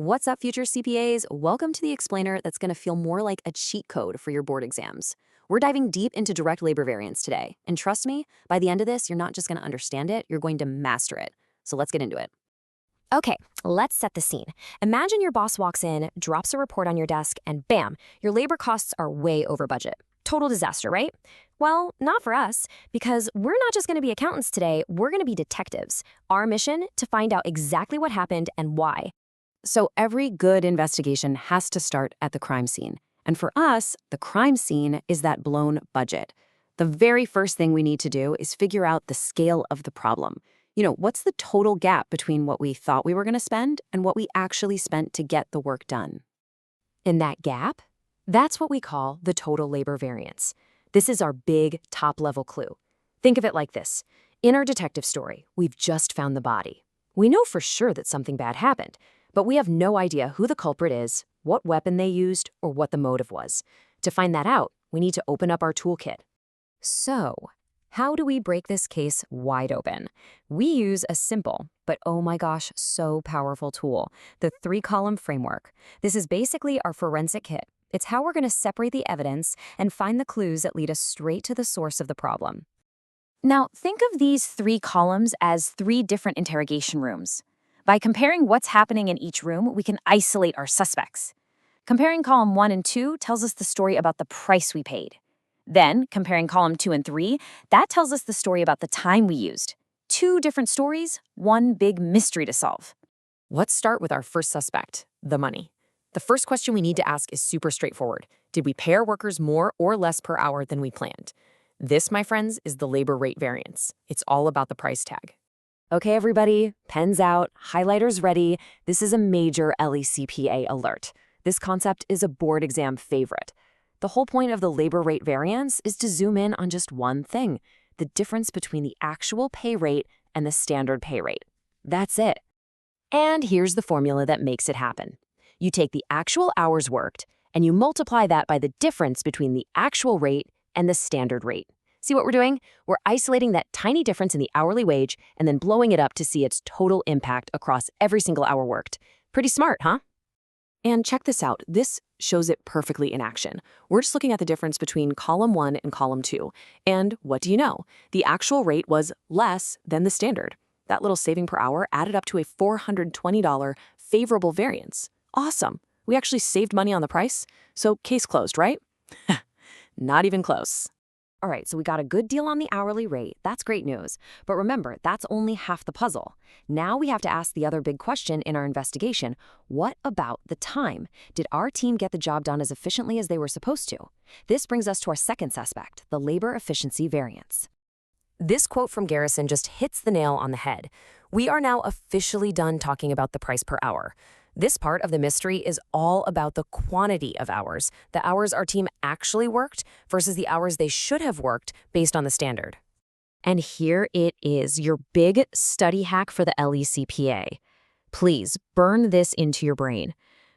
What's up, future CPAs? Welcome to the explainer that's going to feel more like a cheat code for your board exams. We're diving deep into direct labor variance today. And trust me, by the end of this, you're not just going to understand it, you're going to master it. So let's get into it. Okay, let's set the scene. Imagine your boss walks in, drops a report on your desk, and bam, your labor costs are way over budget. Total disaster, right? Well, not for us, because we're not just going to be accountants today, we're going to be detectives. Our mission, to find out exactly what happened and why. So every good investigation has to start at the crime scene. And for us, the crime scene is that blown budget. The very first thing we need to do is figure out the scale of the problem. What's the total gap between what we thought we were going to spend and what we actually spent to get the work done? In that gap, that's what we call the total labor variance. This is our big top-level clue. Think of it like this. In our detective story, we've just found the body. We know for sure that something bad happened, but we have no idea who the culprit is, what weapon they used, or what the motive was. To find that out, we need to open up our toolkit. So, how do we break this case wide open? We use a simple, but oh my gosh, so powerful tool, the 3-column framework. This is basically our forensic kit. It's how we're going to separate the evidence and find the clues that lead us straight to the source of the problem. Now, think of these 3 columns as 3 different interrogation rooms. By comparing what's happening in each room, we can isolate our suspects. Comparing column 1 and 2 tells us the story about the price we paid. Then, comparing column 2 and 3, that tells us the story about the time we used. 2 different stories, one big mystery to solve. Let's start with our first suspect, the money. The first question we need to ask is super straightforward. Did we pay our workers more or less per hour than we planned? This, my friends, is the labor rate variance. It's all about the price tag. Okay, everybody, pens out, highlighters ready. This is a major LECPA alert. This concept is a board exam favorite. The whole point of the labor rate variance is to zoom in on just one thing, the difference between the actual pay rate and the standard pay rate. That's it. And here's the formula that makes it happen. You take the actual hours worked, and you multiply that by the difference between the actual rate and the standard rate. See what we're doing? We're isolating that tiny difference in the hourly wage and then blowing it up to see its total impact across every single hour worked. Pretty smart, huh? And check this out. This shows it perfectly in action. We're just looking at the difference between column 1 and column 2. And what do you know? The actual rate was less than the standard. That little saving per hour added up to a $420 favorable variance. Awesome. We actually saved money on the price. So case closed, right? Not even close. All right, so we got a good deal on the hourly rate. That's great news. But remember, that's only half the puzzle. Now we have to ask the other big question in our investigation. What about the time? Did our team get the job done as efficiently as they were supposed to? This brings us to our second suspect, the labor efficiency variance. This quote from Garrison just hits the nail on the head. We are now officially done talking about the price per hour. This part of the mystery is all about the quantity of hours, the hours our team actually worked versus the hours they should have worked based on the standard. And here it is, your big study hack for the LECPA. Please burn this into your brain.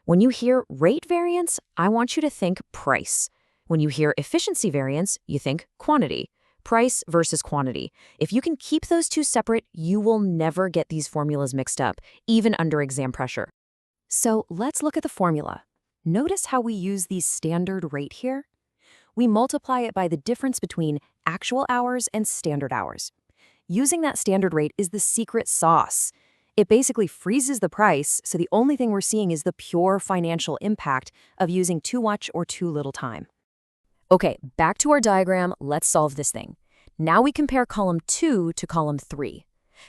When you hear rate variance, I want you to think price. When you hear efficiency variance, you think quantity. Price versus quantity. If you can keep those two separate, you will never get these formulas mixed up, even under exam pressure. So let's look at the formula. Notice how we use the standard rate here? We multiply it by the difference between actual hours and standard hours. Using that standard rate is the secret sauce. It basically freezes the price, so the only thing we're seeing is the pure financial impact of using too much or too little time. Okay, back to our diagram, let's solve this thing. Now we compare column 2 to column 3.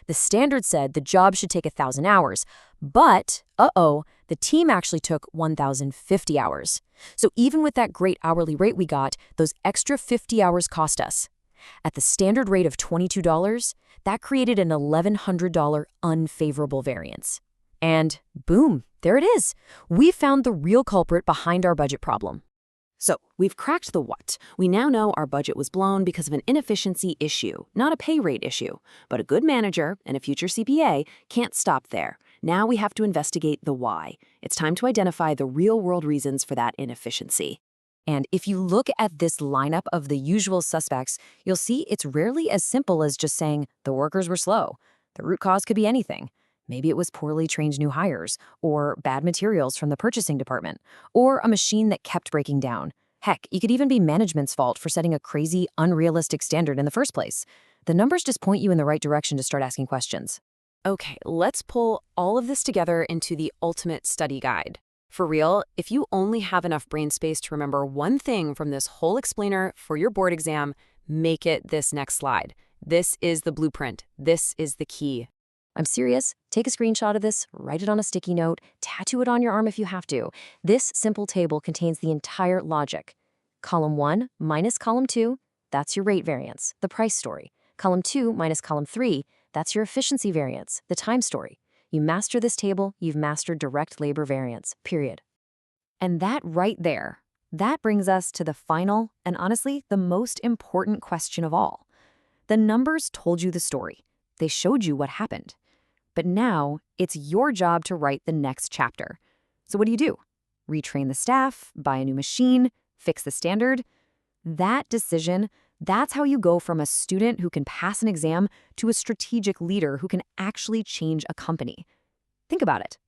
The standard said the job should take 1,000 hours, but, the team actually took 1,050 hours. So even with that great hourly rate we got, those extra 50 hours cost us. At the standard rate of $22, that created an $1,100 unfavorable variance. And boom, there it is. We found the real culprit behind our budget problem. So we've cracked the what. We now know our budget was blown because of an inefficiency issue, not a pay rate issue. But a good manager and a future CPA can't stop there. Now we have to investigate the why. It's time to identify the real-world reasons for that inefficiency. And if you look at this lineup of the usual suspects, you'll see it's rarely as simple as just saying the workers were slow. The root cause could be anything. Maybe it was poorly trained new hires, or bad materials from the purchasing department, or a machine that kept breaking down. Heck, it could even be management's fault for setting a crazy, unrealistic standard in the first place. The numbers just point you in the right direction to start asking questions. Okay, let's pull all of this together into the ultimate study guide. For real, if you only have enough brain space to remember one thing from this whole explainer for your board exam, make it this next slide. This is the blueprint. This is the key. I'm serious. Take a screenshot of this, write it on a sticky note, tattoo it on your arm if you have to. This simple table contains the entire logic. Column 1 minus column 2, that's your rate variance, the price story. Column 2 minus column 3, that's your efficiency variance, the time story. You master this table, you've mastered direct labor variance, period. And that right there, that brings us to the final and honestly the most important question of all. The numbers told you the story. They showed you what happened. But now it's your job to write the next chapter. So what do? Retrain the staff, buy a new machine, fix the standard? That decision, that's how you go from a student who can pass an exam to a strategic leader who can actually change a company. Think about it.